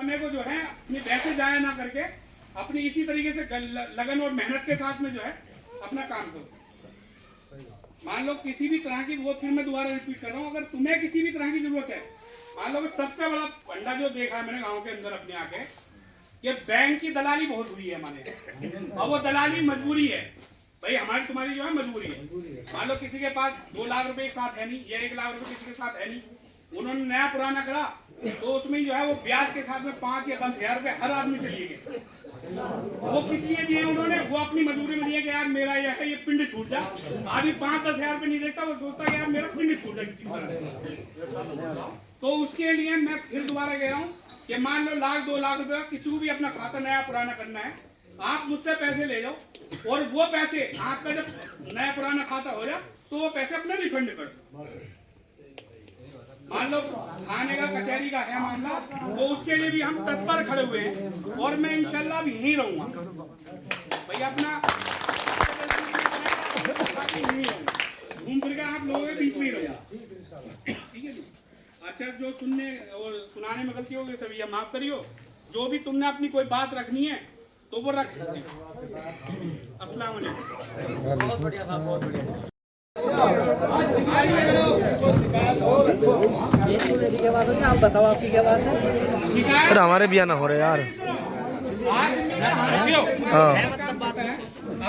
समय को जो है अपनी पैसे जाया ना करके अपनी इसी तरीके से लगन और मेहनत के साथ में जो है अपना काम करो। मान लो किसी भी तरह की, वो फिर मैं दोबारा रिपीट कर रहा हूँ, अगर तुम्हें किसी भी तरह की जरूरत है, मान लो सबसे बड़ा फंडा जो देखा है मैंने गाँव के अंदर अपनी आंखें, कि बैंक की दलाली बहुत हुई है हमारे, और वो दलाली मजबूरी है भाई, हमारी तुम्हारी जो है मजबूरी है। मान लो किसी के पास 2 लाख रुपए एक साथ है नहीं, या 1 लाख रुपए किसी के साथ है नहीं, उन्होंने नया पुराना करा तो उसमें जो है वो ब्याज के साथ में 5 या 10 हजार रुपए हर आदमी से लिए गए। वो किस लिए दिए उन्होंने? वो अपनी मजबूरी में दिए कि यार मेरा यह है, ये पिंड छूट जा। आदमी 5-10 हजार रुपए नहीं देखता, वो सोचता है यार मेरा पिंड छूट जाए किसी तरह। तो उसके लिए मैं फिर दोबारा कह रहा हूँ कि मान लो 1-2 लाख रुपए किसी को भी अपना खाता नया पुराना करना है, आप मुझसे पैसे ले जाओ, और वो पैसे आपका जब नया पुराना खाता हो जाए तो वो पैसे अपने रिफंड कर दो। मान लो थाने का कचहरी का है मामला, तो उसके लिए भी हम तत्पर खड़े हुए हैं, और मैं इंशाल्लाह भी यहीं रहूंगा भैया, अपना घूम फिर के आप लोगों के बीच में ही रहूंगा, ठीक है जी। अच्छा, जो सुनने और सुनाने में गलती होगी सभी माफ करियो। जो भी तुमने अपनी कोई बात रखनी है तो वो रख सकते हो। अस्सलाम वालेकुम। बहुत बढ़िया साहब, बहुत बढ़िया। आप बताओ आपकी क्या बात है? अरे हमारे भी आना हो रहे यार।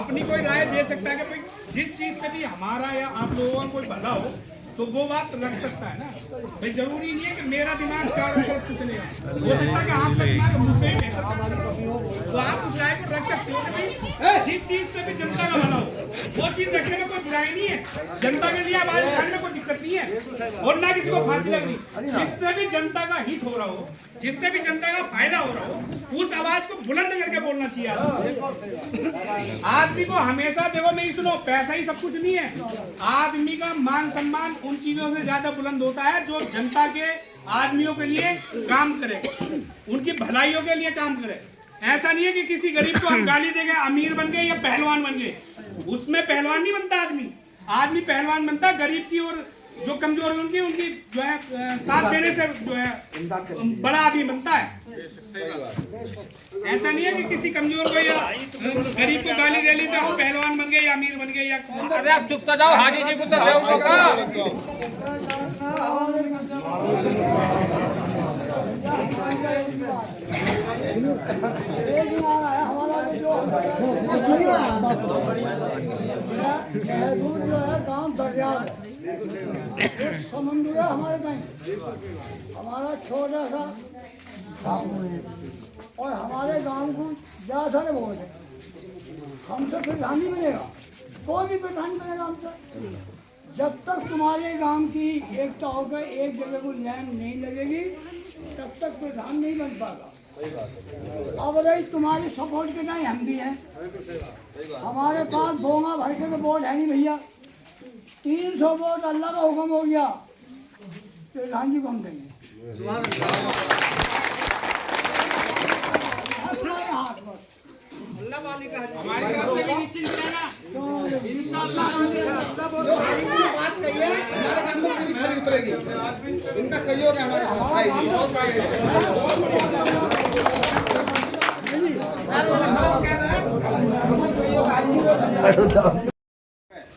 अपनी कोई राय दे सकता है कि भाई जिस चीज से भी हमारा या आप लोगों का कोई भला हो तो वो बात रख सकता है ना भाई। जरूरी नहीं है कि मेरा दिमाग 4 तरफ चलेगा, हो सकता है कि आपका दिमाग मुझसे ही बेहतर, तो आप उस राय को रख सकते हो कि भाई जिस चीज से भी जनता का भला हो वो चीज रखने में कोई बुराई नहीं है। जनता के लिए आवाज उठाने में कोई दिक्कत नहीं है, और ना किसी को फांसी लगनी। जिससे भी जनता का हित हो रहा हो, जिससे भी जनता का फायदा हो रहा हो, उस आवाज को बुलंद करके बोलना चाहिए। आदमी को हमेशा देखो, मेरी सुनो, पैसा ही सब कुछ नहीं है। आदमी का मान सम्मान उन चीजों से ज्यादा बुलंद होता है जो जनता के आदमियों के लिए काम करे, उनकी भलाइयों के लिए काम करे। ऐसा नहीं है कि किसी गरीब को हम गाली देंगे अमीर बन गए या पहलवान बन गए, उसमें पहलवान नहीं बनता आदमी। आदमी पहलवान बनता गरीब की, और जो कमजोर है उनकी जो है साथ देने से जो है बड़ा आदमी बनता है। ऐसा नहीं है कि किसी कमजोर को या गरीब को गाली दे ली तो हम पहलवान बन गए या अमीर बन गए या। अरे आप चुप जाओ, हाजी जी को तो समुद्र है हमारे बैंक, हमारा छोटा सा गाँव है, और हमारे गांव को ज्यादा बहुत है। हमसे प्रधान नहीं बनेगा, कोई भी प्रधान बनेगा हमसे, जब तक तुम्हारे गांव की एकता होकर एक जगह को लाइन नहीं लगेगी तब तक प्रधान नहीं बन पाएगा। अब रही तुम्हारी सपोर्ट के टाइम हम भी हैं, हमारे पास बोंगा भर के तो वोट है नहीं भैया, 300 वोट अल्लाह का हुक्म हो गया, प्रधान जी को हम देंगे। हमारी तरफ से भी निश्चिंत रहना इंशाअल्लाह। बात कही है, हमारे काम में पूरी खरी उतरेगी, इनका सहयोग है हमारे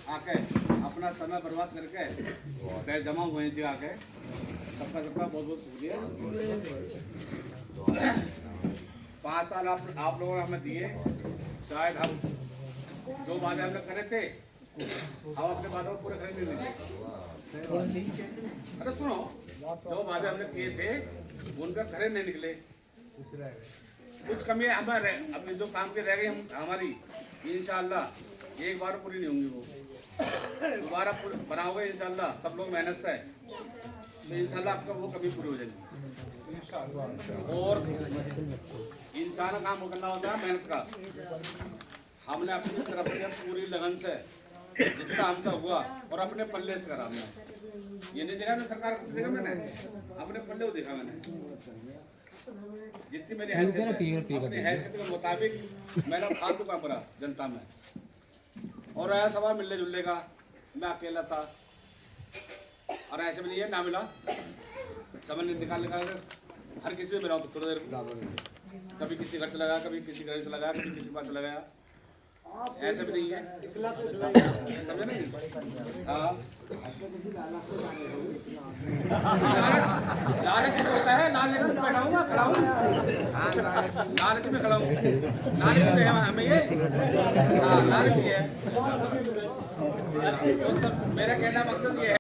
आके अपना समय बर्बाद करके पैसे जमा हुए हैं जगह के, सबका बहुत बहुत शुक्रिया। 5 साल आप लोगों ने हमें दिए, शायद हम जो वादे हमने करे थे हम अपने वादों को पूरे करने नहीं दिए। अरे सुनो, जो वादे हमने किए थे उनका खरे नहीं निकले, कुछ कमी हमारे अपने जो काम के रह गई हमारी, इंशाअल्लाह एक बार पूरी नहीं होंगी, वो दोबारा बनाओगे इंशाअल्लाह सब लोग मेहनत से, तो इंशाअल्लाह आपका वो कमी पूरी हो जाएगी। और इंसान का काम करना होता है मेहनत का। हमने अपनी तरफ से पूरी लगन से जितना हमसे हुआ और अपने पल्ले से करा। हमने ये नहीं देखा मैं सरकार को देखा, मैंने अपने पल्ले को देखा, मैंने जितनी मेरी हैसियत अपनी हैसियत के मुताबिक मैंने फालतू काम करा जनता में, और आया सवाल मिलने जुलने का, मैं अकेला था और ऐसे में ये ना मिला, समझ निकाल हर किसी से मिलाऊं तो थोड़ी देर कभी किसी घर चला गया, कभी किसी घर चला गया, कभी किसी के पास चला गया, ऐसा भी नहीं है, समझे नहीं? हाँ, लालच होता है, लालच में बैठाऊंगा, खड़ा हूँ, लालच में खड़ा हूँ, लालच में है हमें ये, हाँ लालच ये है। तो सब मेरा कहना मकसद ये है